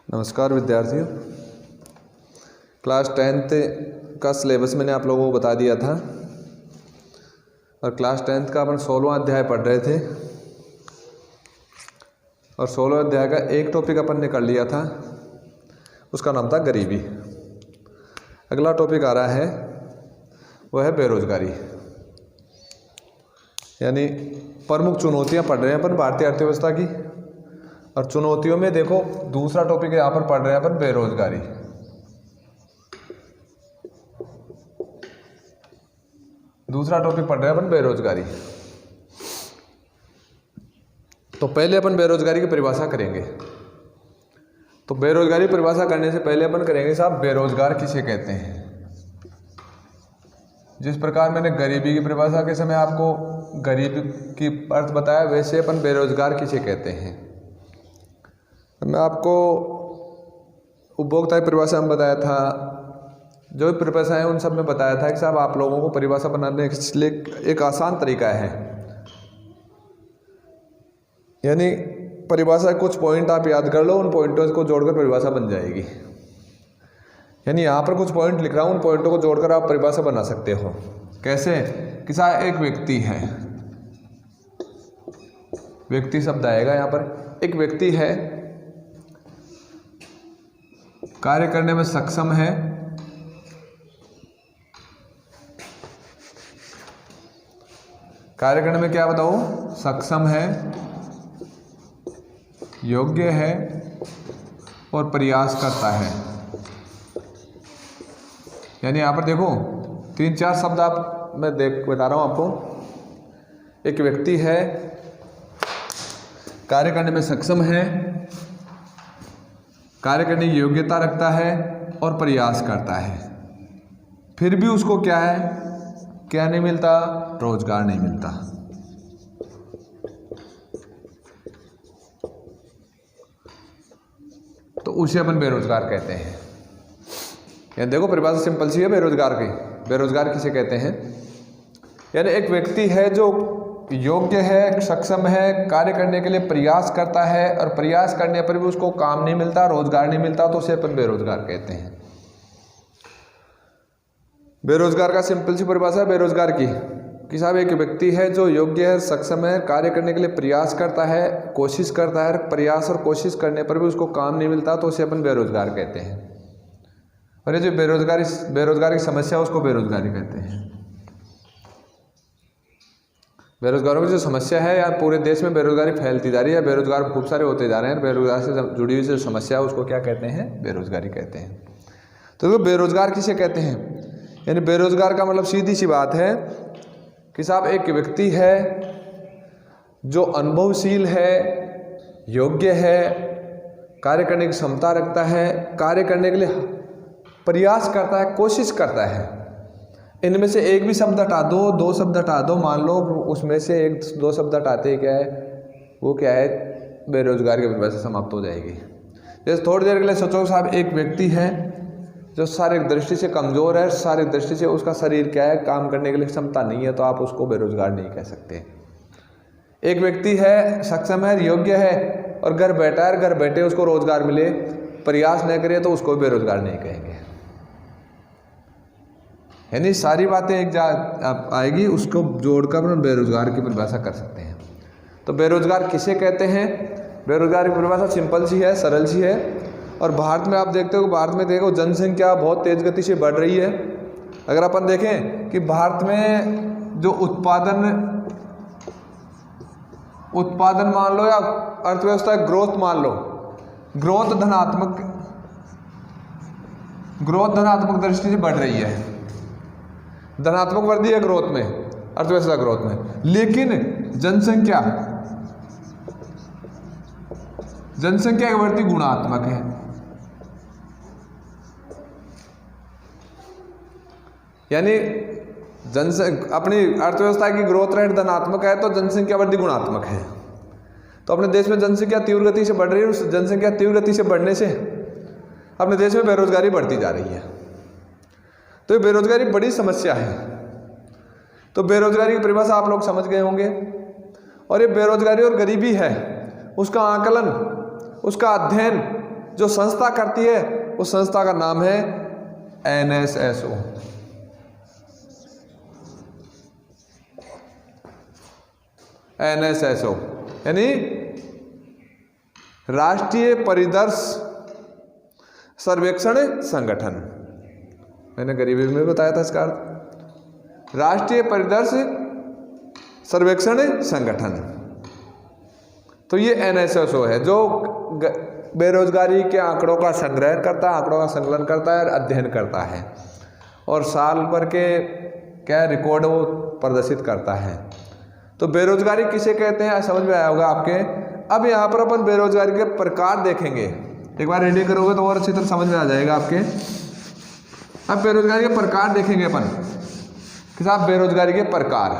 नमस्कार विद्यार्थियों, class 10th का सिलेबस मैंने आप लोगों को बता दिया था और क्लास 10th का अपन 16वां अध्याय पढ़ रहे थे और 16वें अध्याय का एक टॉपिक अपन ने कर लिया था, उसका नाम था गरीबी। अगला टॉपिक आ रहा है वह है बेरोजगारी, यानी प्रमुख चुनौतियां पढ़ रहे हैं अपन भारतीय अर्थव्यवस्था की। और चुनौतियों में देखो दूसरा टॉपिक यहाँ पर पढ़ रहे हैं अपन बेरोजगारी। दूसरा टॉपिक पढ़ रहे हैं अपन बेरोजगारी। तो पहले अपन बेरोजगारी की परिभाषा करेंगे। तो बेरोजगारी परिभाषा करने से पहले अपन करेंगे साहब बेरोजगार किसे कहते हैं। जिस प्रकार मैंने गरीबी की परिभाषा के समय आपको गरीबी की अर्थ बताया, वैसे अपन बेरोजगार किसे कहते हैं। मैं आपको उपभोक्ता की परिभाषा में बताया था, जो भी परिभाषा है उन सब में बताया था कि साहब आप लोगों को परिभाषा बनाने के लिए एक आसान तरीका है, यानी परिभाषा कुछ पॉइंट आप याद कर लो, उन पॉइंटों को जोड़कर परिभाषा बन जाएगी। यानी यहाँ पर कुछ पॉइंट लिख रहा हूँ, उन पॉइंटों को जोड़कर आप परिभाषा बना सकते हो। कैसे कि साहब एक व्यक्ति है, व्यक्ति शब्द आएगा यहाँ पर। एक व्यक्ति है, कार्य करने में सक्षम है, कार्य करने में क्या बताऊं, सक्षम है, योग्य है और प्रयास करता है। यानी यहां पर देखो 3-4 शब्द आप मैं बता रहा हूं आपको। एक व्यक्ति है, कार्य करने में सक्षम है, कार्य करने की योग्यता रखता है और प्रयास करता है, फिर भी उसको क्या है, क्या नहीं मिलता, रोजगार नहीं मिलता। तो उसे अपन बेरोजगार कहते हैं। यानी देखो परिभाषा सिंपल सी है बेरोजगार की। बेरोजगार किसे कहते हैं, यानी एक व्यक्ति है जो योग्य है, सक्षम है, कार्य करने के लिए प्रयास करता है और प्रयास करने पर भी उसको काम नहीं मिलता, रोजगार नहीं मिलता, तो उसे अपन बेरोजगार कहते हैं। बेरोजगार का सिंपल सी परिभाषा है बेरोजगार की कि साहब एक व्यक्ति है जो योग्य है, सक्षम है, कार्य करने के लिए प्रयास करता है, कोशिश करता है, प्रयास और कोशिश करने पर भी उसको काम नहीं मिलता, तो उसे अपन बेरोजगार कहते हैं। और ये जो बेरोजगारी की समस्या उसको बेरोजगारी कहते हैं। बेरोजगारों की जो समस्या है यार, पूरे देश में बेरोजगारी फैलती जा रही है, बेरोजगार खूब सारे होते जा रहे हैं। बेरोजगार से जुड़ी हुई जो समस्या है उसको क्या कहते हैं, बेरोजगारी कहते हैं। तो बेरोजगार किसे कहते हैं, यानी बेरोजगार का मतलब सीधी सी बात है कि साहब एक व्यक्ति है जो अनुभवशील है, योग्य है, कार्य करने की क्षमता रखता है, कार्य करने के लिए प्रयास करता है, कोशिश करता है। इनमें से एक भी शब्द हटा दो, 2 शब्द हटा दो, मान लो उसमें से 1-2 शब्द हटाते क्या है, वो क्या है, बेरोजगार की परिभाषा समाप्त हो जाएगी। जैसे थोड़ी देर के लिए सोचो साहब एक व्यक्ति है जो शारीरिक दृष्टि से कमज़ोर है, शारीरिक दृष्टि से उसका शरीर क्या है, काम करने के लिए क्षमता नहीं है, तो आप उसको बेरोजगार नहीं कह सकते। एक व्यक्ति है, सक्षम है, योग्य है और घर बैठा है, घर बैठे उसको रोजगार मिले, प्रयास नहीं करे तो उसको बेरोजगार नहीं कहेंगे। यानी सारी बातें एक आएगी, उसको जोड़कर अपन बेरोजगार की परिभाषा कर सकते हैं। तो बेरोजगार किसे कहते हैं, बेरोजगार की परिभाषा सिंपल सी है, सरल सी है। और भारत में आप देखते हो, भारत में देखो जनसंख्या बहुत तेज गति से बढ़ रही है। अगर अपन देखें कि भारत में जो उत्पादन मान लो या अर्थव्यवस्था ग्रोथ मान लो, ग्रोथ धनात्मक दृष्टि से बढ़ रही है, धनात्मक वृद्धि है ग्रोथ में, अर्थव्यवस्था ग्रोथ में। लेकिन जनसंख्या की वृद्धि गुणात्मक है। यानी अपनी अर्थव्यवस्था की ग्रोथ रेट धनात्मक है तो जनसंख्या वृद्धि गुणात्मक है। तो अपने देश में जनसंख्या तीव्र गति से बढ़ रही है, उस जनसंख्या तीव्र गति से बढ़ने से अपने देश में बेरोजगारी बढ़ती जा रही है। तो ये बेरोजगारी बड़ी समस्या है। तो बेरोजगारी की परिभाषा आप लोग समझ गए होंगे। और ये बेरोजगारी और गरीबी है, उसका आकलन, उसका अध्ययन जो संस्था करती है उस संस्था का नाम है NSSO। NSSO यानी राष्ट्रीय परिदर्श सर्वेक्षण संगठन। मैंने गरीबी में बताया था इसका अर्थ, राष्ट्रीय परिदर्श सर्वेक्षण संगठन। तो ये NSSO है जो बेरोजगारी के आंकड़ों का संग्रह करता है, आंकड़ों का संकलन करता है और अध्ययन करता है और साल भर के क्या रिकॉर्ड वो प्रदर्शित करता है। तो बेरोजगारी किसे कहते हैं समझ में आया होगा आपके। अब यहाँ पर अपन बेरोजगारी के प्रकार देखेंगे, एक बार रीडिंग करोगे तो और अच्छी तरह समझ में आ जाएगा आपके। अब बेरोजगारी के प्रकार देखेंगे अपन कि साहब बेरोजगारी के प्रकार।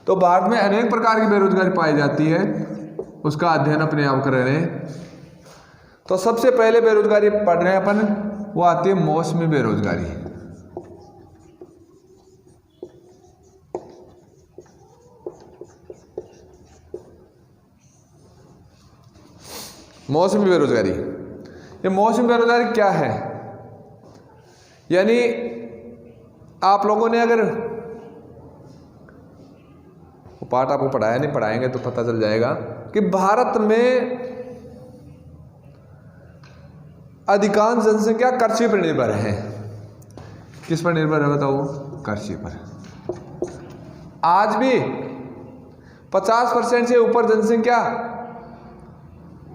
तो भारत में अनेक प्रकार की बेरोजगारी पाई जाती है, उसका अध्ययन अपने आप कर रहे हैं। तो सबसे पहले बेरोजगारी पढ़ रहे हैं अपन, वो आती है मौसमी बेरोजगारी। मौसमी बेरोजगारी, ये मौसमी बेरोजगारी क्या है? यानी आप लोगों ने अगर पाठ आपको पढ़ाया नहीं, पढ़ाएंगे तो पता चल जाएगा कि भारत में अधिकांश जनसंख्या कृषि पर निर्भर है। किस पर निर्भर है बताओ? कृषि पर। आज भी 50% से ऊपर जनसंख्या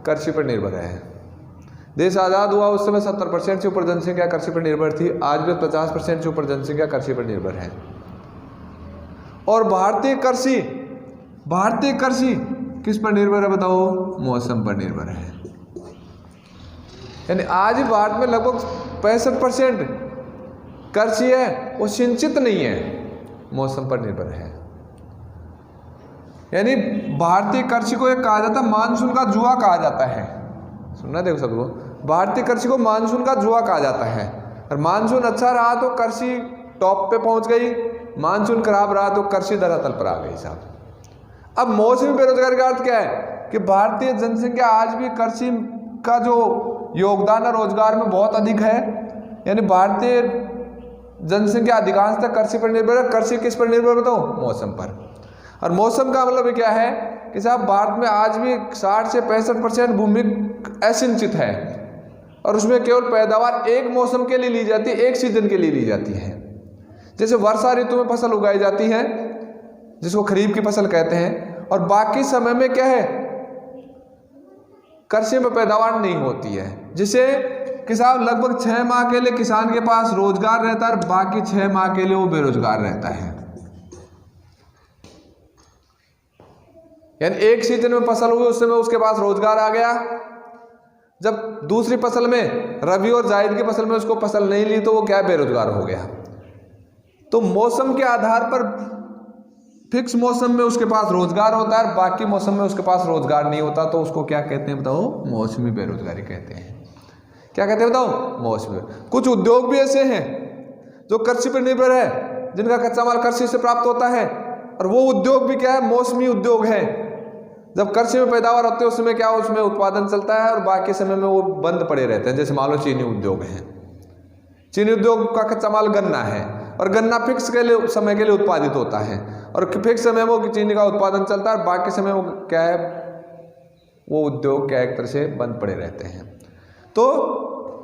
कृषि पर निर्भर है। देश आज़ाद हुआ उस समय 70% से ऊपर जनसंख्या कृषि पर निर्भर थी, आज भी 50% से ऊपर जनसंख्या कृषि पर निर्भर है। और भारतीय कृषि किस पर निर्भर है बताओ? मौसम पर निर्भर है। यानी आज भारत में लगभग 65% कृषि है वो सिंचित नहीं है, मौसम पर निर्भर है। यानी भारतीय कृषि को एक कहा जाता है मानसून का जुआ कहा जाता है। सुनना देखो सबको, भारतीय कृषि को मानसून का जुआ कहा जाता है। और मानसून अच्छा रहा तो कृषि टॉप पे पहुंच गई, मानसून खराब रहा तो कृषि धरातल पर आ गई साहब। अब मौसमी बेरोजगारी का अर्थ क्या है कि भारतीय जनसंख्या आज भी कृषि का जो योगदान और रोजगार में बहुत अधिक है। यानी भारतीय जनसंख्या अधिकांशतः कृषि पर निर्भर है। कृषि किस पर निर्भर बताओ? मौसम पर। और मौसम का मतलब क्या है कि साहब भारत में आज भी 60 से 65% भूमि असिंचित है और उसमें केवल पैदावार एक मौसम के लिए ली जाती है, एक सीजन के लिए ली जाती है। जैसे वर्षा ऋतु में फसल उगाई जाती है जिसको खरीफ की फसल कहते हैं, और बाकी समय में क्या है कृषि में पैदावार नहीं होती है, जिसे किसान लगभग 6 माह के लिए किसान के पास रोजगार रहता है और बाकी 6 माह के लिए वो बेरोजगार रहता है। यानी एक सीजन में फसल हुई उस समय उसके पास रोजगार आ गया, जब दूसरी फसल में रबी और जायद की फसल में उसको फसल नहीं ली तो वो क्या बेरोजगार हो गया। तो मौसम के आधार पर फिक्स मौसम में उसके पास रोजगार होता है, बाकी मौसम में उसके पास रोजगार नहीं होता, तो उसको क्या कहते हैं बताओ? मौसमी बेरोजगारी कहते हैं। क्या कहते हैं बताओ? मौसमी। कुछ उद्योग भी ऐसे हैं जो कृषि पर निर्भर है, जिनका कच्चा माल कृषि से प्राप्त होता है, और वो उद्योग भी क्या है? मौसमी उद्योग है। जब कृषि में पैदावार होती है उस समय क्या उसमें उत्पादन चलता है और बाकी समय में वो बंद पड़े रहते हैं। जैसे मान लो चीनी उद्योग है, चीनी उद्योग का कच्चा माल गन्ना है और गन्ना फिक्स के लिए समय के लिए उत्पादित होता है और फिक्स समय में वो चीनी का उत्पादन चलता है और बाकी समय वो क्या है, वो उद्योग क्या एक तरह से बंद पड़े रहते हैं। तो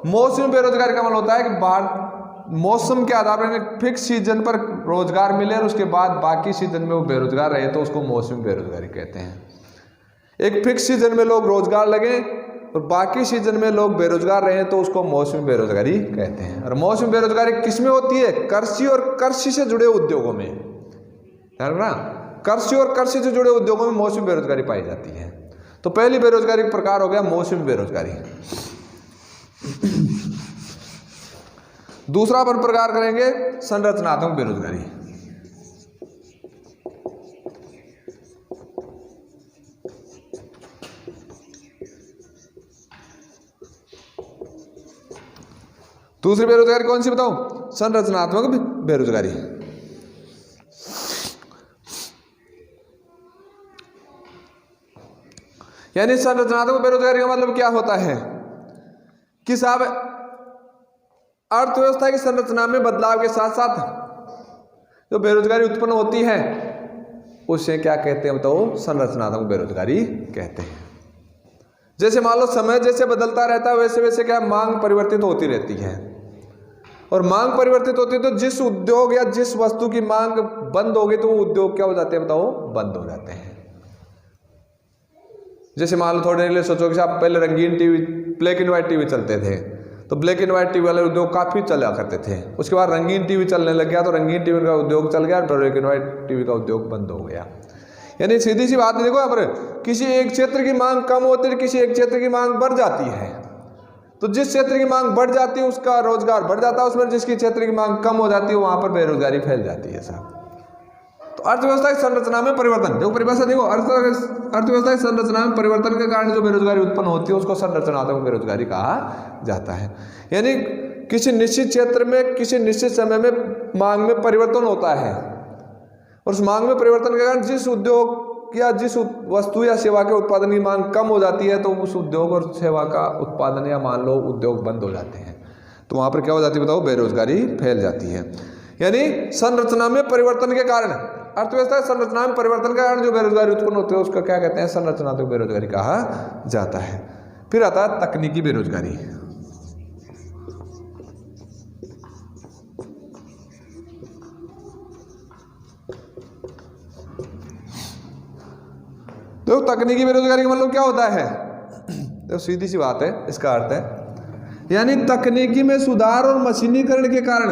मौसमी बेरोजगारी का मतलब होता है कि मौसम के आधार पर फिक्स सीजन पर रोजगार मिले और उसके बाद बाकी सीजन में वो बेरोजगार रहे, तो उसको मौसमी बेरोजगारी कहते हैं। एक फिक्स सीजन में लोग रोजगार लगे और बाकी सीजन में लोग बेरोजगार रहे तो उसको मौसमी बेरोजगारी कहते हैं। और मौसमी बेरोजगारी किसमें होती है? कृषि और कृषि से जुड़े उद्योगों में। ध्यान रखना, कृषि और कृषि से जुड़े उद्योगों में मौसमी बेरोजगारी पाई जाती है। तो पहली बेरोजगारी का प्रकार हो गया मौसमी बेरोजगारी। दूसरा अपन प्रकार करेंगे संरचनात्मक बेरोजगारी। दूसरी बेरोजगारी कौन सी बताओ? संरचनात्मक बेरोजगारी। यानी संरचनात्मक बेरोजगारी का मतलब क्या होता है कि साहब अर्थव्यवस्था की संरचना में बदलाव के साथ साथ जो बेरोजगारी उत्पन्न होती है उसे क्या कहते हैं बताओ? संरचनात्मक बेरोजगारी कहते हैं। जैसे मान लो समय जैसे बदलता रहता है वैसे वैसे क्या मांग परिवर्तित होती रहती है, और मांग परिवर्तित होती है तो जिस उद्योग या जिस वस्तु की मांग बंद होगी तो वो उद्योग क्या हो जाते हैं बताओ? बंद हो जाते हैं। जैसे मान लो थोड़े लिए सोचो कि साहब पहले रंगीन TV, black and white TV चलते थे, तो ब्लैक एंड व्हाइट टीवी वाले उद्योग काफी चला करते थे। उसके बाद रंगीन टीवी चलने लग गया तो रंगीन टीवी का उद्योग चल गया, ब्लैक एंड व्हाइट टीवी का उद्योग बंद हो गया। यानी सीधी सी बात है, देखो यहाँ पर किसी एक क्षेत्र की मांग कम होती है, किसी एक क्षेत्र की मांग बढ़ जाती है। तो जिस क्षेत्र की मांग बढ़ जाती है उसका रोजगार बढ़ जाता है, उसमें जिसकी क्षेत्र की मांग कम हो जाती है वहां पर बेरोजगारी फैल जाती है साहब। तो अर्थव्यवस्था की संरचना में परिवर्तन, देखो परिभाषा देखो, अर्थव्यवस्था की संरचना में परिवर्तन के कारण जो बेरोजगारी उत्पन्न होती है उसको संरचनात्मक बेरोजगारी कहा जाता है। यानी किसी निश्चित क्षेत्र में किसी निश्चित समय में मांग में परिवर्तन होता है, और उस मांग में परिवर्तन के कारण जिस उद्योग या जिस वस्तु या सेवा के उत्पादन की मांग कम हो जाती है तो उस उद्योग और सेवा का उत्पादन या मान लो उद्योग बंद हो जाते हैं, तो वहां पर क्या हो जाती है बताओ? बेरोजगारी फैल जाती है। यानी संरचना में परिवर्तन के कारण, अर्थव्यवस्था संरचना में परिवर्तन के कारण जो बेरोजगारी उत्पन्न होती है उसका क्या कहते हैं? संरचनात्मक बेरोजगारी कहा जाता है। फिर आता है तकनीकी बेरोजगारी। तो तकनीकी बेरोजगारी का मतलब क्या होता है? तो सीधी सी बात है, इसका अर्थ है यानी तकनीकी में सुधार और मशीनीकरण के कारण,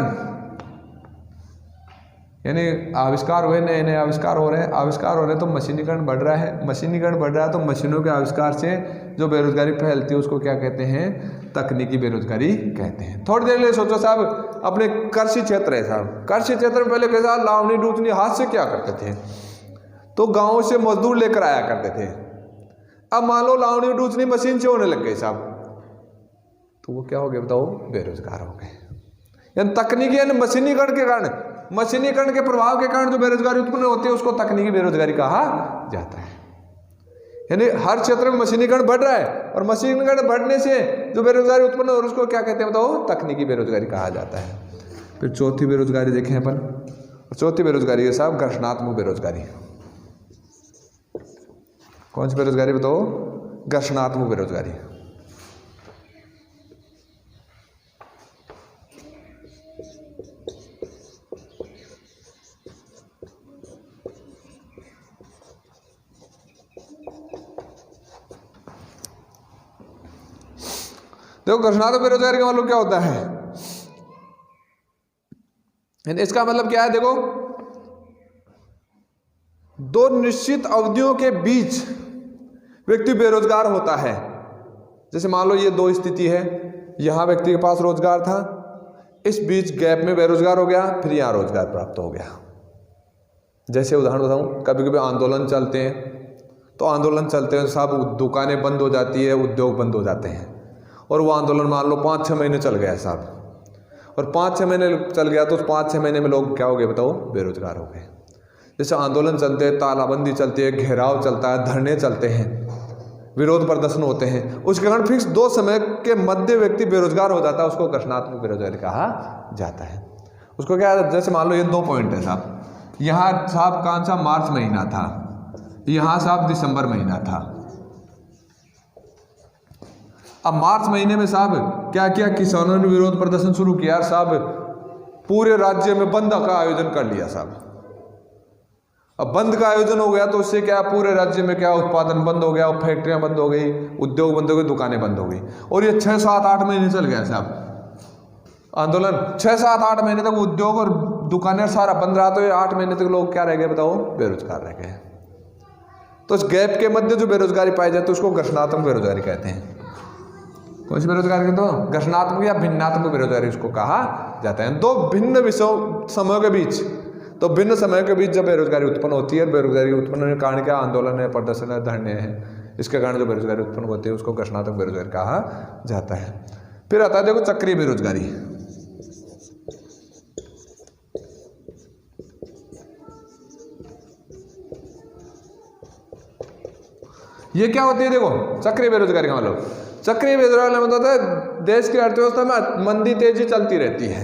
यानी आविष्कार हुए, नए नए आविष्कार हो रहे हैं तो मशीनीकरण बढ़ रहा है, मशीनीकरण बढ़ रहा है तो मशीनों के आविष्कार से जो बेरोजगारी फैलती है उसको क्या कहते हैं? तकनीकी बेरोजगारी कहते हैं। थोड़ी देर लिए सोचो साहब, अपने कृषि क्षेत्र है साहब, कृषि क्षेत्र में पहले कैसा लावनी डूचनी हाथ से क्या करते थे, तो गांव से मजदूर लेकर आया करते थे। अब मान लो लावनी डूचनी मशीन से होने लग गई साहब, तो वो क्या हो गया बताओ? बेरोजगार हो गए। यानी तकनीकी यानी मशीनीकरण के कारण, मशीनीकरण के प्रभाव के कारण जो बेरोजगारी उत्पन्न होती है उसको तकनीकी बेरोजगारी कहा जाता है। यानी हर क्षेत्र में मशीनीकरण बढ़ रहा है, और मशीनीकरण बढ़ने से जो बेरोजगारी उत्पन्न हो रही है उसको क्या कहते हैं बताओ? तकनीकी बेरोजगारी कहा जाता है। फिर चौथी बेरोजगारी देखें अपन, चौथी बेरोजगारी है साहब घर्षणात्मक बेरोजगारी। कौन सी बेरोजगारी बताओ? घर्षणात्मक बेरोजगारी। देखो घर्षणात्मक बेरोजगारी का मतलब क्या होता है? इसका मतलब क्या है? देखो, दो निश्चित अवधियों के बीच व्यक्ति बेरोजगार होता है। जैसे मान लो ये दो स्थिति है, यहां व्यक्ति के पास रोजगार था, इस बीच गैप में बेरोजगार हो गया, फिर यहां रोजगार प्राप्त हो गया। जैसे उदाहरण बताऊं, कभी कभी आंदोलन चलते हैं, तो आंदोलन चलते हैं साहब दुकानें बंद हो जाती है, उद्योग बंद हो जाते हैं, और वो आंदोलन मान लो 5-6 महीने चल गया साहब, और 5-6 महीने चल गया तो 5-6 महीने में लोग क्या हो गए बताओ? बेरोजगार हो गए। जैसे आंदोलन चलते हैं, तालाबंदी चलती है, घेराव चलता है, धरने चलते हैं, विरोध प्रदर्शन होते हैं, उसके कारण फिक्स 2 समय के मध्य व्यक्ति बेरोजगार हो जाता है, उसको घर्षणात्मक बेरोजगारी कहा जाता है। उसको क्या, जैसे मान लो ये 2 पॉइंट है साहब, यहाँ साहब कौन सा मार्च महीना था, यहाँ साहब दिसंबर महीना था। अब मार्च महीने में साहब क्या किया, किसानों ने विरोध प्रदर्शन शुरू किया साहब, पूरे राज्य में बंद का आयोजन कर लिया साहब। अब बंद का आयोजन हो गया तो उससे क्या, पूरे राज्य में क्या उत्पादन बंद हो गया, फैक्ट्रियां बंद हो गई, उद्योग बंद हो गए, दुकानें बंद हो गई, और ये 6-7-8 महीने चल गया साहब आंदोलन। 6-7-8 महीने तक उद्योग और दुकानें सारा बंद रहा, तो ये 8 महीने तक लोग क्या रह गए बताओ? बेरोजगार रह गए। तो इस गैप के मध्य जो बेरोजगारी पाई जाती है उसको घर्षणात्मक बेरोजगारी कहते हैं। कौन सी बेरोजगारी कहते हो? घर्षणात्मक या भिन्नात्मक बेरोजगारी उसको कहा जाता है। 2 भिन्न विषयों समयों के बीच, तो भिन्न समय के बीच जब बेरोजगारी उत्पन्न होती है, बेरोजगारी उत्पन्न होने के कारण क्या, आंदोलन है, प्रदर्शन है, धरने हैं, इसके कारण जो बेरोजगारी उत्पन्न होती है उसको घर्षणात्मक बेरोजगारी कहा जाता है। फिर आता है देखो चक्रीय बेरोजगारी। ये क्या होती है? देखो चक्रीय बेरोजगारी का मतलब, चक्रीय बेरोजगारी का मतलब होता है देश की अर्थव्यवस्था में मंदी तेजी चलती रहती है,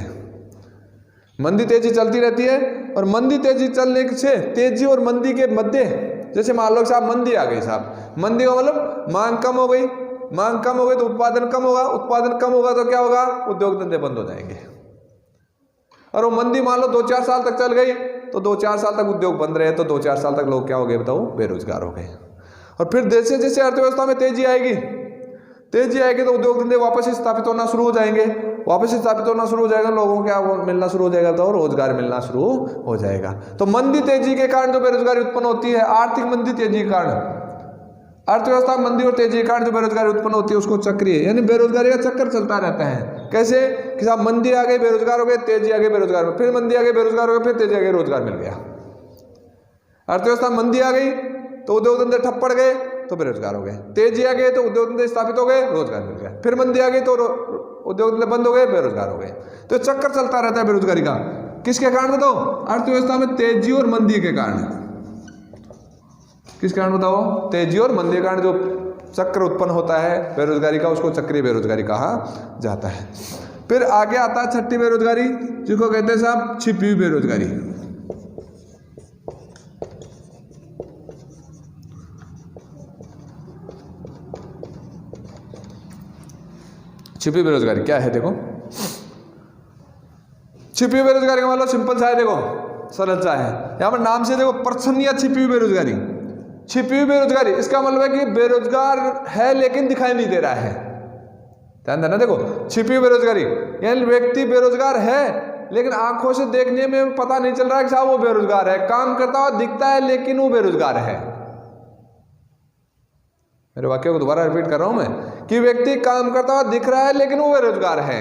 मंदी तेजी चलती रहती है। और मंदी तेजी चलने से तेजी और मंदी के मध्य, जैसे मान लो साहब मंदी आ गई साहब, मंदी का मतलब मांग कम हो गई, मांग कम हो गई तो उत्पादन कम होगा, उत्पादन कम होगा तो क्या होगा, उद्योग धंधे बंद हो जाएंगे। और वो मंदी मान लो 2-4 साल तक चल गई तो 2-4 साल तक उद्योग बंद रहे तो 2-4 साल तक लोग क्या हो गए बताओ, बेरोजगार हो गए। और फिर जैसे जैसे अर्थव्यवस्था में तेजी आएगी तो उद्योग धंधे वापस से स्थापित होना शुरू हो जाएंगे, वापस से स्थापित होना शुरू हो जाएगा, लोगों को क्या मिलना शुरू हो जाएगा तो रोजगार मिलना शुरू हो जाएगा। तो मंदी तेजी के कारण जो बेरोजगारी उत्पन्न होती है, आर्थिक मंदी तेजी के कारण, अर्थव्यवस्था मंदी और तेजी के कारण जो बेरोजगारी उत्पन्न होती है उसको चक्रीय, यानी बेरोजगारी का चक्कर चलता रहता है। कैसे कि साहब मंदी आ गई बेरोजगार हो गए, तेजी आ गई बेरोजगार हो गए, फिर मंदी आ गई बेरोजगार हो गए, फिर तेजी आ गई रोजगार मिल गया। अर्थव्यवस्था मंदी आ गई तो उद्योग धंधे ठप पड़ गए तो बेरोजगार हो गए, तेजी आ गई तो उद्योग धंधे स्थापित हो गए, रोजगार मिल गया, फिर मंदी आ गई तो उद्योग धंधे बंद हो गए, बेरोजगार हो गए। तो चक्कर चलता रहता है बेरोजगारी का। किसके कारण बताओ, अर्थव्यवस्था में तेजी और मंदी के कारण। किस कारण बताओ, तेजी और मंदी के कारण जो चक्र उत्पन्न होता है बेरोजगारी का, उसको चक्रीय बेरोजगारी कहा जाता है। फिर आगे आता है छठी बेरोजगारी, जिसको कहते हैं साहब छिपी हुई बेरोजगारी। छिपी बेरोजगारी क्या है देखो, छिपी बेरोजगारी का मतलब सिंपल सा है, देखो सरल सा है। यहां पर नाम से देखो परछन या छिपी हुई बेरोजगारी। छिपी हुई बेरोजगारी इसका मतलब है कि बेरोजगार है लेकिन दिखाई नहीं दे रहा है। ध्यान देना, देखो छिपी हुई बेरोजगारी यानी व्यक्ति बेरोजगार है लेकिन आंखों से देखने में पता नहीं चल रहा है कि साहब वो बेरोजगार है, काम करता हुआ दिखता है लेकिन वो बेरोजगार है। मेरे वाक्य को दोबारा रिपीट कर रहा हूं मैं कि व्यक्ति काम करता हुआ दिख रहा है लेकिन वो बेरोजगार है,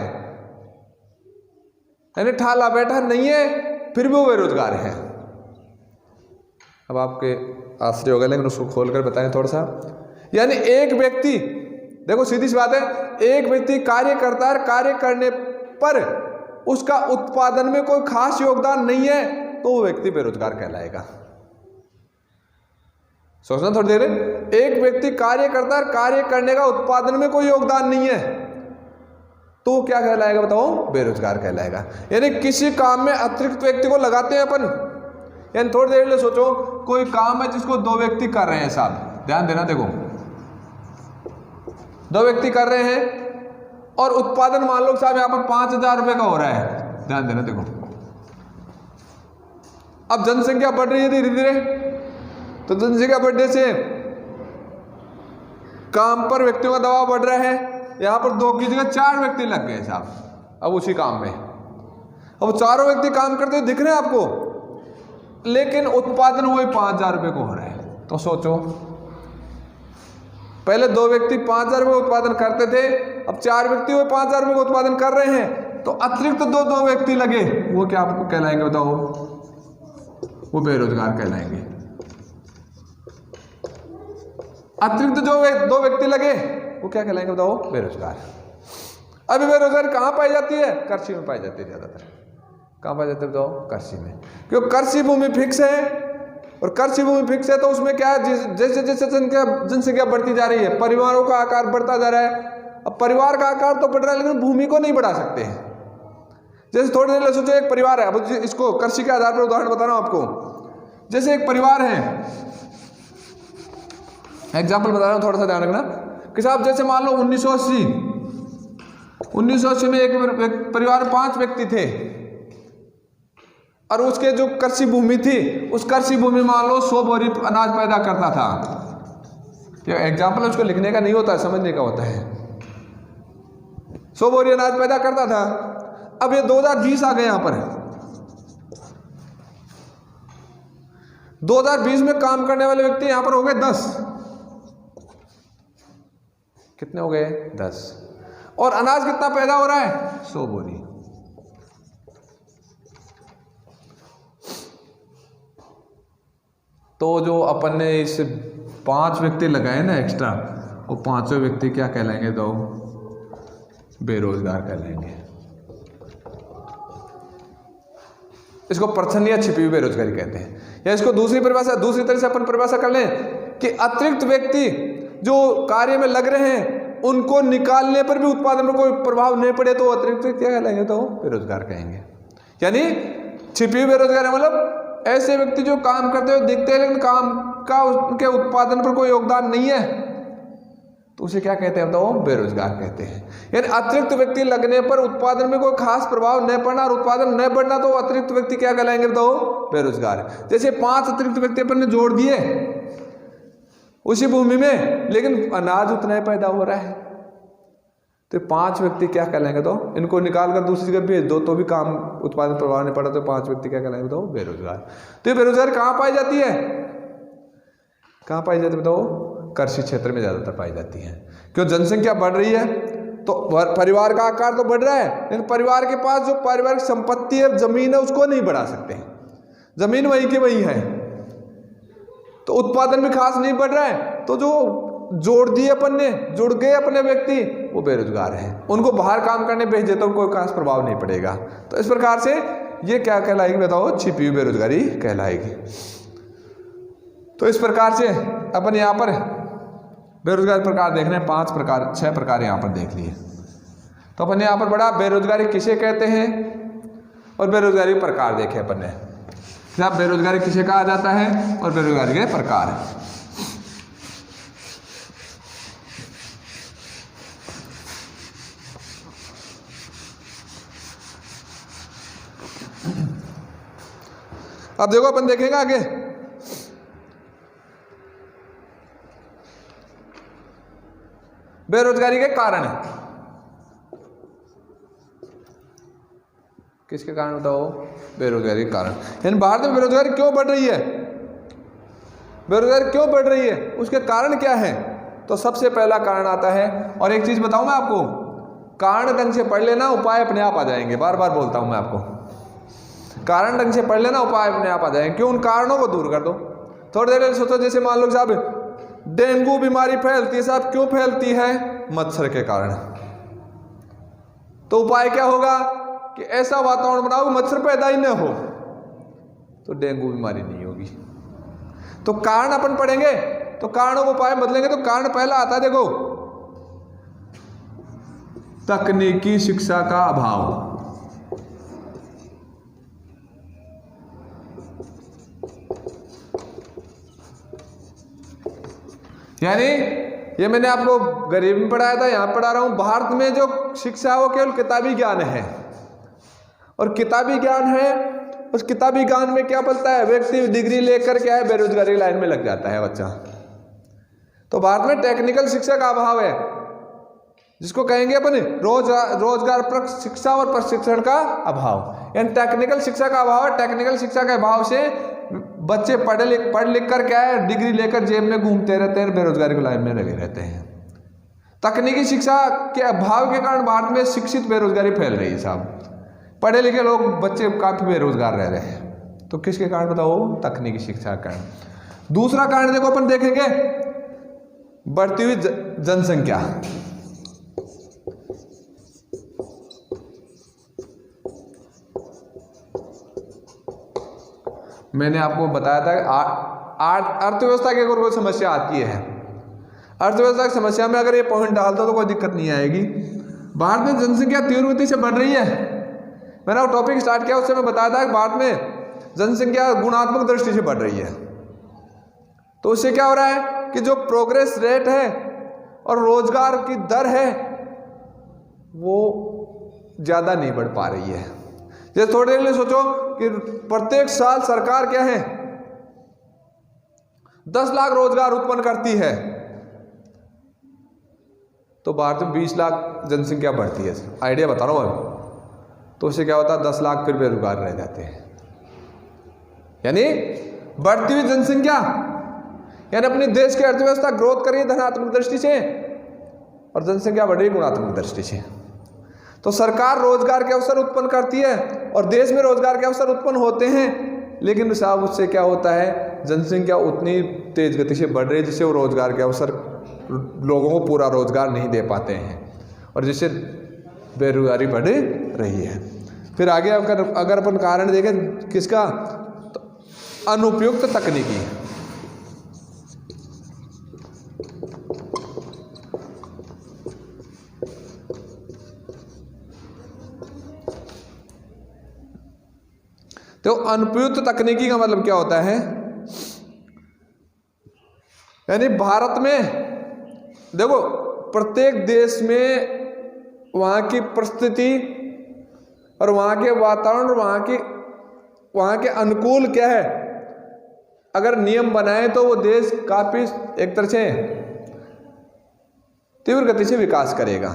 यानी ठाला बैठा नहीं है फिर भी वो बेरोजगार है। अब आपके आश्चर्य होगा लेकिन उसको खोलकर बताएं थोड़ा सा। यानी एक व्यक्ति, देखो सीधी सी बात है, एक व्यक्ति कार्य करता है, कार्य करने पर उसका उत्पादन में कोई खास योगदान नहीं है तो वो व्यक्ति बेरोजगार कहलाएगा। सोचना थोड़ी देर, एक व्यक्ति कार्य करता है, कार्य करने का उत्पादन में कोई योगदान नहीं है तो वो क्या कहलाएगा बताओ, बेरोजगार कहलाएगा। यानी किसी काम में अतिरिक्त व्यक्ति को लगाते हैं अपन, यानी थोड़ी देर लिए सोचो कोई काम है जिसको 2 व्यक्ति कर रहे हैं साहब, ध्यान देना, देखो 2 व्यक्ति कर रहे हैं और उत्पादन मान लो साहब यहां पर 5,000 रुपए का हो रहा है। ध्यान देना, देखो अब जनसंख्या बढ़ रही है धीरे धीरे, तो जनसंख्या बढ़ने से काम पर व्यक्तियों का दबाव बढ़ रहा है। यहां पर 2 की जगह 4 व्यक्ति लग गए साहब अब उसी काम में। अब चारों व्यक्ति काम करते दिख रहे हैं आपको, लेकिन उत्पादन वही 5,000 रुपए को हो रहा है। तो सोचो पहले 2 व्यक्ति 5,000 रुपए उत्पादन करते थे, अब 4 व्यक्ति वो 5,000 रुपए का उत्पादन कर रहे हैं, तो अतिरिक्त 2 व्यक्ति लगे, वो क्या आपको कहलाएंगे बताओ, वो बेरोजगार कहलाएंगे। अतिरिक्त जो 2 व्यक्ति लगे वो क्या कहलाएंगे बताओ, बेरोजगार। अभी बेरोजगारी कहां पाई जाती है, कृषि में पाई जाती है ज्यादातर। कहां पाई जाती है बताओ, कृषि में, क्योंकि कृषि भूमि फिक्स है और कृषि भूमि फिक्स है तो उसमें क्या है, जैसे जैसे जनसंख्या बढ़ती जा रही है, परिवारों का आकार बढ़ता जा रहा है। अब परिवार का आकार तो बढ़ रहा है लेकिन भूमि को नहीं बढ़ा सकते हैं। जैसे थोड़ी देर सोचो एक परिवार है, अब इसको कृषि के आधार पर उदाहरण बता रहा हूं आपको। जैसे एक परिवार है, एग्जाम्पल बता रहा हूं, थोड़ा सा ध्यान रखना कि साहब जैसे मान लो 1980 में एक परिवार में 5 व्यक्ति थे और उसके जो कृषि भूमि थी उस कृषि भूमि मान लो 100 बोरी अनाज पैदा करता था। ये एग्जाम्पल उसको लिखने का नहीं होता है, समझने का होता है। 100 बोरी अनाज पैदा करता था। अब ये 2020 आ गए यहां पर, 2020 में काम करने वाले व्यक्ति यहां पर हो गए 10। कितने हो गए, 10। और अनाज कितना पैदा हो रहा है, 100 बोरी। तो जो अपन ने इस 5 व्यक्ति लगाए ना एक्स्ट्रा, वो 5वें व्यक्ति क्या कहलाएंगे तो बेरोजगार कहलाएंगे। इसको परछन या छिपी हुई बेरोजगारी कहते हैं। या इसको दूसरी तरह से अपन परिभाषा कर लें कि अतिरिक्त व्यक्ति जो कार्य में लग रहे हैं उनको निकालने पर भी उत्पादन पर कोई प्रभाव नहीं पड़े तो अतिरिक्त क्या कहलाएंगे, तो बेरोजगार कहेंगे। यानी छिपी हुई बेरोजगारी मतलब ऐसे व्यक्ति जो काम करते हुए दिखते हैं लेकिन काम का उनके उत्पादन पर कोई योगदान नहीं है, तो उसे क्या कहते हैं, तो बेरोजगार कहते हैं। यानी अतिरिक्त व्यक्ति लगने पर उत्पादन में कोई खास प्रभाव नहीं पड़ना और उत्पादन नहीं बढ़ना, तो अतिरिक्त व्यक्ति क्या कहलाएंगे, तो बेरोजगार। जैसे 5 अतिरिक्त व्यक्ति अपन ने जोड़ दिए उसी भूमि में, लेकिन अनाज उतना ही पैदा हो रहा है, तो 5 व्यक्ति क्या कहलाएंगे, तो इनको निकाल कर दूसरी जगह भेज दो तो भी काम उत्पादन प्रभाव नहीं पड़ा, तो 5 व्यक्ति क्या कहलाएंगे, तो बेरोजगार। तो ये बेरोजगारी कहाँ पाई जाती है, कहाँ पाई जाती है, बताओ, कृषि क्षेत्र में ज्यादातर पाई जाती है। क्यों, जनसंख्या बढ़ रही है तो परिवार का आकार तो बढ़ रहा है, लेकिन परिवार के पास जो पारिवारिक संपत्ति है, जमीन है, उसको नहीं बढ़ा सकते, जमीन वही की वही है, तो उत्पादन भी खास नहीं बढ़ रहा है, तो जो जोड़ दिए अपन ने, जुड़ गए अपने व्यक्ति, वो बेरोजगार हैं। उनको बाहर काम करने भेज देते, कोई खास प्रभाव नहीं पड़ेगा। तो इस प्रकार से ये क्या कहलाएगी, बताओ, छिपी हुई बेरोजगारी कहलाएगी। तो इस प्रकार से अपन यहाँ पर बेरोजगारी प्रकार देख रहे हैं, 5 प्रकार 6 प्रकार यहाँ पर देख लिए। तो अपन यहाँ पर बड़ा बेरोजगारी किसे कहते हैं और बेरोजगारी प्रकार देखे अपन ने। अब बेरोजगारी किसे कहा जाता है और बेरोजगारी के प्रकार। अब देखो अपन देखेंगे आगे, बेरोजगारी के कारण है। किसके कारण बताओ, बेरोजगारी के कारण। यानी भारत में बेरोजगारी क्यों बढ़ रही है, बेरोजगारी क्यों बढ़ रही है, उसके कारण क्या है। तो सबसे पहला कारण आता है, और एक चीज बताऊं मैं आपको, कारण ढंग से पढ़ लेना, उपाय अपने आप आ जाएंगे। बार बार बोलता हूं मैं आपको, कारण ढंग से पढ़ लेना, उपाय अपने आप आ जाएंगे। क्यों, उन कारणों को दूर कर दो। थोड़ी देर सोचो, जैसे मान लो साहब डेंगू बीमारी फैलती है, साहब क्यों फैलती है, मच्छर के कारण। तो उपाय क्या होगा कि ऐसा वातावरण बनाओ मच्छर पैदा ही न हो, तो डेंगू बीमारी नहीं होगी। तो कारण अपन पढ़ेंगे तो कारणों को उपाय बदलेंगे। तो कारण पहला आता है, देखो, तकनीकी शिक्षा का अभाव। यानी ये मैंने आपको गरीब में पढ़ाया था, यहां पढ़ा रहा हूं। भारत में जो शिक्षा है वो केवल किताबी ज्ञान है, और किताबी ज्ञान है, उस किताबी ज्ञान में क्या पढ़ता है व्यक्ति, डिग्री लेकर क्या है, बेरोजगारी लाइन में लग जाता है बच्चा। तो भारत में टेक्निकल शिक्षा का अभाव है, जिसको कहेंगे अपन रोजगार पर शिक्षा और प्रशिक्षण का अभाव। यानी टेक्निकल शिक्षा का अभाव है। टेक्निकल शिक्षा के अभाव से बच्चे पढ़ लिख कर क्या है, डिग्री लेकर जेब में घूमते रहते हैं, बेरोजगारी की लाइन में लगे रहते हैं। तकनीकी शिक्षा के अभाव के कारण भारत में शिक्षित बेरोजगारी फैल रही है साहब। पढ़े लिखे लोग बच्चे काफी बेरोजगार रह रहे हैं। तो किसके कारण बताओ, तकनीकी शिक्षा का कारण। दूसरा कारण देखो अपन देखेंगे, बढ़ती हुई जनसंख्या। मैंने आपको बताया था अर्थव्यवस्था की अगर कोई समस्या आती है, अर्थव्यवस्था की समस्या में अगर ये पॉइंट डाल दो तो कोई दिक्कत नहीं आएगी। भारत में जनसंख्या तीव्र गति से बढ़ रही है। मैंने वो टॉपिक स्टार्ट किया उससे मैं बताया था कि भारत में जनसंख्या गुणात्मक दृष्टि से बढ़ रही है। तो उससे क्या हो रहा है कि जो प्रोग्रेस रेट है और रोजगार की दर है वो ज़्यादा नहीं बढ़ पा रही है। जैसे थोड़ी देर लिए सोचो कि प्रत्येक साल सरकार क्या है 10 लाख रोजगार उत्पन्न करती है, तो भारत में 20 लाख जनसंख्या बढ़ती है। आइडिया बता रहा हूं। तो उससे क्या होता है, 10 लाख फिर बेरोजगार रह जाते हैं। यानी बढ़ती हुई जनसंख्या, यानी अपने देश की अर्थव्यवस्था ग्रोथ कर रही है धनात्मक दृष्टि से, और जनसंख्या बढ़ रही है गुणात्मक दृष्टि से। तो सरकार रोजगार के अवसर उत्पन्न करती है और देश में रोजगार के अवसर उत्पन्न होते हैं, लेकिन साहब उससे क्या होता है, जनसंख्या उतनी तेज गति से बढ़ रही है जिससे वो रोजगार के अवसर लोगों को पूरा रोजगार नहीं दे पाते हैं, और जिससे बेरोजगारी बढ़ रही है। फिर आगे अगर अपन कारण देखें किसका, तो अनुपयुक्त तकनीकी। तो अनुपयुक्त तकनीकी का मतलब क्या होता है, यानी भारत में देखो प्रत्येक देश में वहाँ की परिस्थिति और वहाँ के वातावरण और वहाँ के अनुकूल क्या है, अगर नियम बनाए तो वो देश काफी एक तरह से तीव्र गति से विकास करेगा।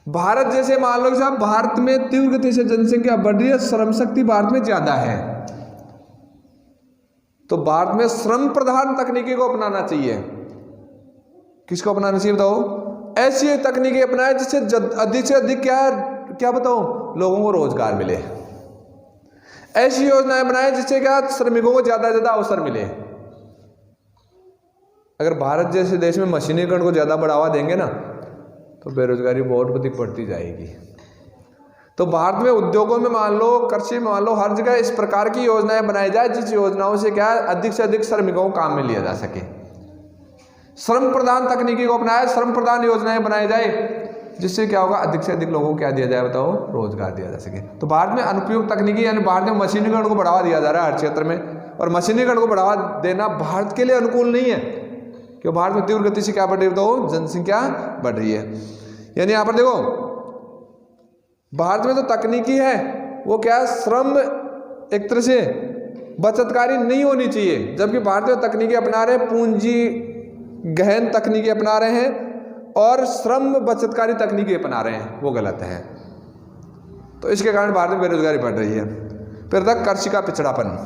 भारत जैसे मान लो साहब, भारत में तीव्र गति से जनसंख्या बढ़ रही है, श्रम शक्ति भारत में ज्यादा है, तो भारत में श्रम प्रधान तकनीकी को अपनाना चाहिए। किसको अपनाना चाहिए बताओ? ऐसी तकनीकी अपनाए जिससे अधिक से अधिक क्या बताओ लोगों को रोजगार मिले। ऐसी योजनाएं बनाए जिससे क्या श्रमिकों को ज्यादा से ज्यादा अवसर मिले। अगर भारत जैसे देश में मशीनीकरण को ज्यादा बढ़ावा देंगे ना तो बेरोजगारी बहुत अधिक बढ़ती जाएगी। तो भारत में उद्योगों में मान लो, कृषि में मान लो, हर जगह इस प्रकार की योजनाएं बनाई जाए जिस योजनाओं से क्या अधिक से अधिक श्रमिकों को काम में लिया जा सके। श्रम प्रधान तकनीकी को अपनाया, श्रम प्रधान योजनाएं बनाई जाए जिससे क्या होगा, अधिक से अधिक लोगों को क्या दिया जाए बताओ, रोजगार दिया जा सके। तो भारत में अनुपयुक्त तकनीकी यानी भारत में मशीनीकरण को बढ़ावा दिया जा रहा है हर क्षेत्र में, और मशीनीकरण को बढ़ावा देना भारत के लिए अनुकूल नहीं है, क्योंकि भारत में तीव्र गति से क्या बढ़ रही है बताओ, जनसंख्या बढ़ रही है। यानी यहाँ पर देखो भारत में तो तकनीकी है वो क्या श्रम एक तरह से बचतकारी नहीं होनी चाहिए, जबकि भारत में तकनीकी अपना रहे हैं, पूंजी गहन तकनीकी अपना रहे हैं और श्रम बचतकारी तकनीकी अपना रहे हैं, वो गलत है। तो इसके कारण भारत में बेरोजगारी बढ़ रही है। फिर तक कृषि का पिछड़ापन,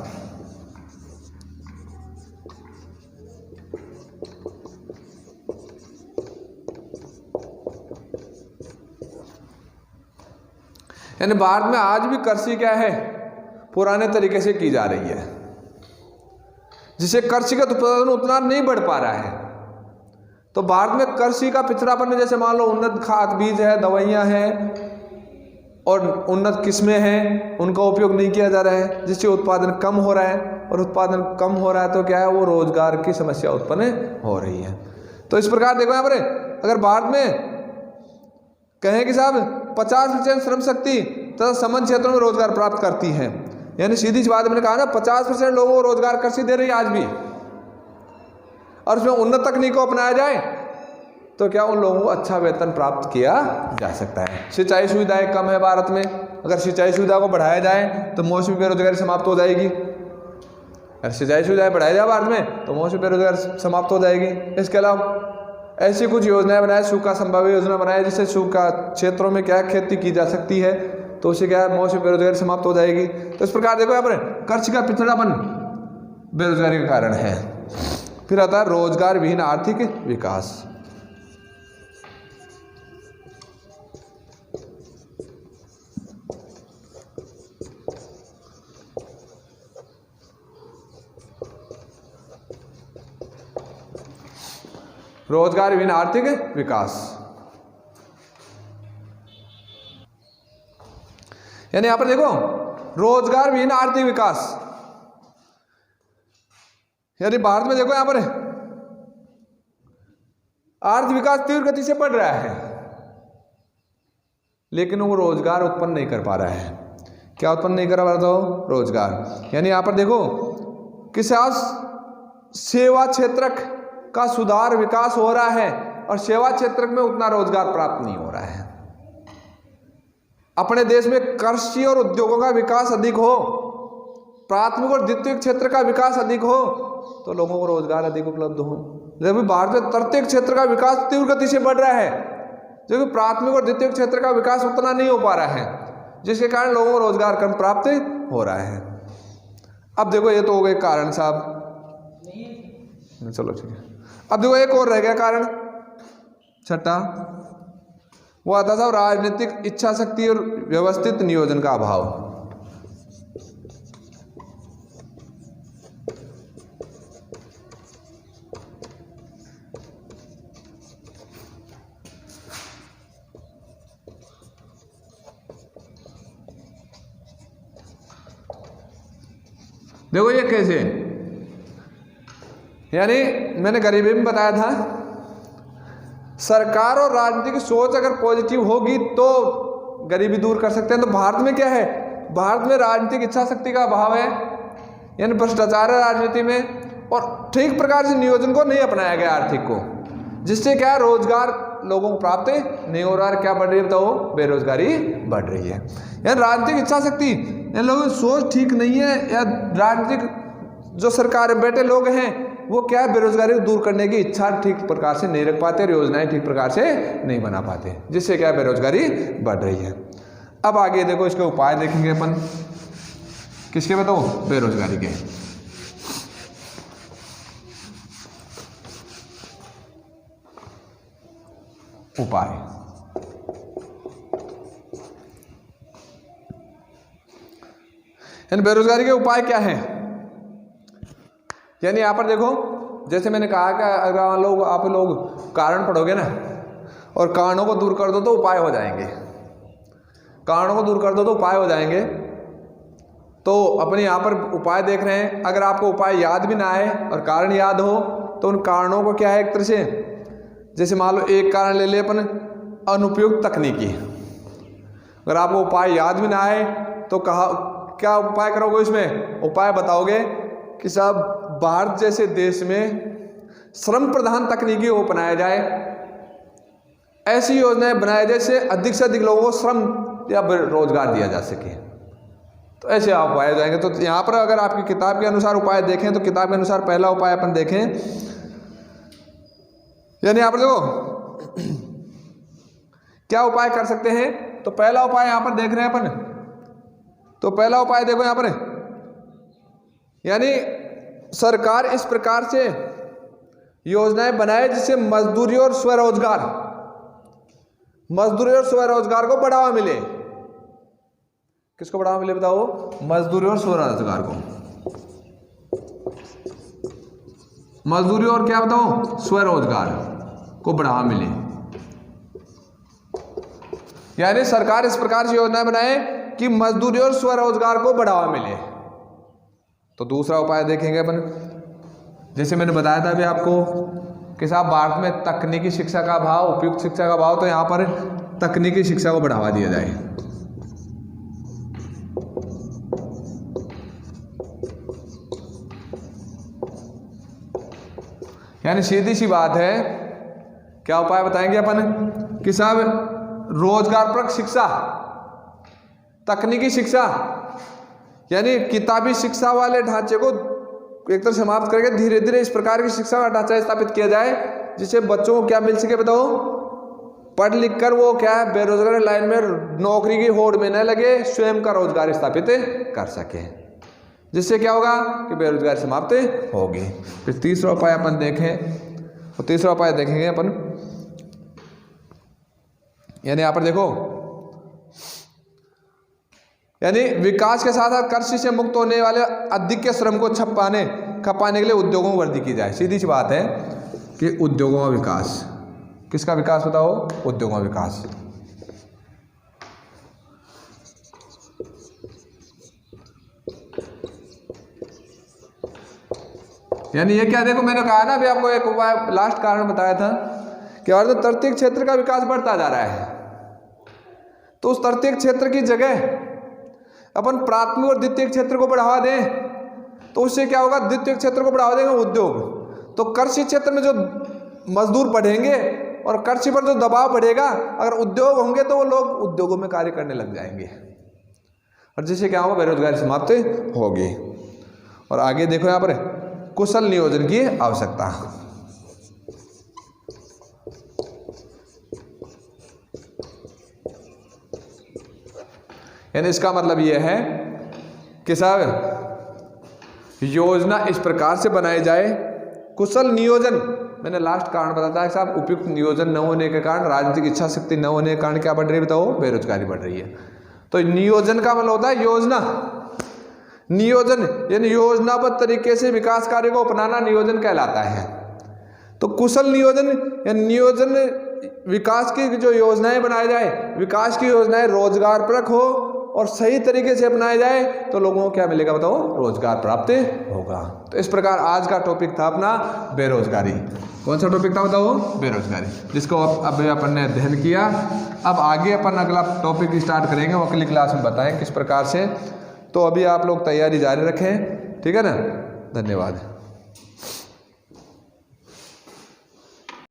यानी भारत में आज भी कृषि क्या है, पुराने तरीके से की जा रही है, जिससे कृषि का उत्पादन उतना नहीं बढ़ पा रहा है। तो भारत में कृषि का पिछड़ापन है, जैसे मान लो उन्नत खाद बीज है, दवाइयाँ हैं और उन्नत किस्में हैं, उनका उपयोग नहीं किया जा रहा है, जिससे उत्पादन कम हो रहा है, और उत्पादन कम हो रहा है तो क्या है, वो रोजगार की समस्या उत्पन्न हो रही है। तो इस प्रकार देखो यहाँ पर अगर भारत में कहें कि साहब 50% श्रम शक्ति तथा संबंध क्षेत्रों में रोजगार प्राप्त करती है, यानी सीधी सी बात मैंने कहा ना 50% लोगों को रोजगार कृषि दे रही है आज भी, और उसमें उन्नत तकनीक को अपनाया जाए तो क्या उन लोगों को अच्छा वेतन प्राप्त किया जा सकता है। सिंचाई सुविधाएं कम है भारत में, अगर सिंचाई सुविधा को बढ़ाया जाए तो मौसमी बेरोजगारी समाप्त हो जाएगी। अगर सिंचाई सुविधाएं बढ़ाई जाए भारत में तो मौसमी बेरोजगारी समाप्त हो जाएगी। इसके अलावा ऐसी कुछ योजनाएं बनाए, सूखा संभाव्य योजना बनाए जिससे सूखा क्षेत्रों में क्या खेती की जा सकती है, तो उससे क्या मौसमी बेरोजगारी समाप्त हो जाएगी। तो इस प्रकार देखो यहाँ पर कृषि का पिछड़ापन बेरोजगारी का कारण है। फिर आता है रोजगार विहीन आर्थिक विकास। रोजगार विहीन आर्थिक विकास यानी यहां पर देखो रोजगार विहीन आर्थिक विकास, यानी भारत में देखो यहां पर आर्थिक विकास तीव्र गति से बढ़ रहा है, लेकिन वो रोजगार उत्पन्न नहीं कर पा रहा है। क्या उत्पन्न नहीं कर पा रहा था? रोजगार। यानी यहां पर देखो किसी सेवा क्षेत्र का सुधार विकास हो रहा है और सेवा क्षेत्र में उतना रोजगार प्राप्त नहीं हो रहा है। अपने देश में कृषि और उद्योगों का विकास अधिक हो, प्राथमिक और द्वितीयक क्षेत्र का विकास अधिक हो, तो लोगों को रोजगार अधिक उपलब्ध हो। जबकि भारत में तृतीयक क्षेत्र का विकास तीव्र गति से बढ़ रहा है, जबकि प्राथमिक और द्वितीयक क्षेत्र का विकास उतना नहीं हो पा रहा है, जिसके कारण लोगों को रोजगार कम प्राप्त हो रहा है। अब देखो ये तो हो गए कारण साहब, चलो ठीक है। अब देखो एक और रह गया कारण, छठा, वो आता था राजनीतिक इच्छा शक्ति और व्यवस्थित नियोजन का अभाव। देखो ये कैसे, यानी मैंने गरीबी में बताया था, सरकार और राजनीति की सोच अगर पॉजिटिव होगी तो गरीबी दूर कर सकते हैं। तो भारत में क्या है, भारत में राजनीतिक इच्छा शक्ति का अभाव है, यानी भ्रष्टाचार है राजनीति में, और ठीक प्रकार से नियोजन को नहीं अपनाया गया आर्थिक को, जिससे क्या रोजगार लोगों को प्राप्त नहीं हो रहा है। क्या बढ़ रही है बताओ? बेरोजगारी बढ़ रही है। यानी राजनीतिक इच्छा शक्ति, इन लोगों की सोच ठीक नहीं है, या राजनीतिक जो सरकार में बैठे लोग हैं वो क्या है, बेरोजगारी को दूर करने की इच्छा ठीक प्रकार से नहीं रख पाते, योजनाएं ठीक प्रकार से नहीं बना पाते, जिससे क्या बेरोजगारी बढ़ रही है। अब आगे देखो, इसके उपाय देखेंगे अपन। किसके बताओ? बेरोजगारी के। उपाय, यानी बेरोजगारी के उपाय क्या हैं? यानी यहां पर देखो, जैसे मैंने कहा कि अगर आप लोग कारण पढ़ोगे ना, और कारणों को दूर कर दो तो उपाय हो जाएंगे, कारणों को दूर कर दो तो उपाय हो जाएंगे। तो अपने यहाँ पर उपाय देख रहे हैं। अगर आपको उपाय याद भी ना आए और कारण याद हो, तो उन कारणों को क्या है, एक तरह से, जैसे मान लो एक कारण ले ले अपन, अनुपयुक्त तकनीकी। अगर आपको उपाय याद भी ना आए तो क्या उपाय करोगे? इसमें उपाय बताओगे कि साहब भारत जैसे देश में श्रम प्रधान तकनीकी को अपनाया जाए, ऐसी योजनाएं बनाया जाए जिससे अधिक से अधिक लोगों को श्रम या रोजगार दिया जा सके। तो ऐसे आप उपाय जाएंगे। तो यहाँ पर अगर आपकी किताब के अनुसार उपाय देखें तो किताब के अनुसार पहला उपाय अपन देखें, यानी यहाँ पर देखो क्या उपाय कर सकते हैं। तो पहला उपाय यहाँ पर देख रहे हैं अपन, तो पहला उपाय देखो यहाँ पर, यानी सरकार इस प्रकार से योजनाएं बनाए जिससे मजदूरी और स्वरोजगार को बढ़ावा मिले। किसको बढ़ावा मिले बताओ? मजदूरी और स्वरोजगार को। मजदूरी और क्या बताओ? स्वरोजगार को बढ़ावा मिले। यानी सरकार इस प्रकार से योजनाएं बनाए कि मजदूरी और स्वरोजगार को बढ़ावा मिले। तो दूसरा उपाय देखेंगे अपन, जैसे मैंने बताया था अभी आपको कि साहब भारत में तकनीकी शिक्षा का अभाव, उपयुक्त शिक्षा का अभाव, तो यहाँ पर तकनीकी शिक्षा को बढ़ावा दिया जाए। यानी सीधी सी बात है, क्या उपाय बताएंगे अपन कि साहब रोजगारपरक शिक्षा, तकनीकी शिक्षा, यानी किताबी शिक्षा वाले ढांचे को एक तरह समाप्त करके धीरे धीरे इस प्रकार की शिक्षा का ढांचा स्थापित किया जाए जिससे बच्चों को क्या मिल सके बताओ? पढ़ लिख कर वो क्या है, बेरोजगारी लाइन में नौकरी की होड़ में न लगे, स्वयं का रोजगार स्थापित कर सके, जिससे क्या होगा कि बेरोजगारी समाप्त होगी। फिर तीसरा उपाय अपन देखें, तो तीसरा उपाय देखेंगे अपन, यानी यहाँ पर देखो, यानी विकास के साथ साथ कृषि से मुक्त होने वाले अधिक के श्रम को खपाने के लिए उद्योगों में वृद्धि की जाए। सीधी सी बात है कि उद्योगों का विकास, किसका विकास बताओ? उद्योगों का विकास। यानी ये क्या, देखो मैंने कहा ना अभी आपको एक उपाय लास्ट कारण बताया था कि और तो तटीय क्षेत्र का विकास बढ़ता जा रहा है, तो उस तटीय क्षेत्र की जगह अपन प्राथमिक और द्वितीय क्षेत्र को बढ़ावा दें, तो उससे क्या होगा? द्वितीय क्षेत्र को बढ़ावा देंगे उद्योग, तो कृषि क्षेत्र में जो मजदूर बढ़ेंगे और कृषि पर जो दबाव बढ़ेगा, अगर उद्योग होंगे तो वो लोग उद्योगों में कार्य करने लग जाएंगे, और जिससे क्या होगा? बेरोजगारी समाप्त होगी। और आगे देखो यहाँ पर कुशल नियोजन की आवश्यकता। यानी इसका मतलब यह है कि साहब योजना इस प्रकार से बनाई जाए, कुशल नियोजन, मैंने लास्ट कारण बताया कि साहब उपयुक्त नियोजन न होने के कारण, राजनीतिक इच्छा शक्ति न होने के कारण क्या बढ़ रही है बताओ? बेरोजगारी बढ़ रही है। तो नियोजन का मतलब होता है योजना, नियोजन यानी योजनाबद्ध तरीके से विकास कार्य को अपनाना नियोजन कहलाता है। तो कुशल नियोजन या नियोजन, विकास की जो योजनाएं बनाई जाए, विकास की योजनाएं रोजगार परक हो और सही तरीके से अपनाया जाए तो लोगों को क्या मिलेगा बताओ, रोजगार प्राप्त होगा। तो इस प्रकार आज का टॉपिक था अपना बेरोजगारी। कौन सा टॉपिक था बताओ, बेरोजगारी, जिसको अब अपन ने अध्ययन किया। अब आगे अपन अगला टॉपिक स्टार्ट करेंगे, वो अगली क्लास में बताएं किस प्रकार से। तो अभी आप लोग तैयारी जारी रखें, ठीक है ना। धन्यवाद।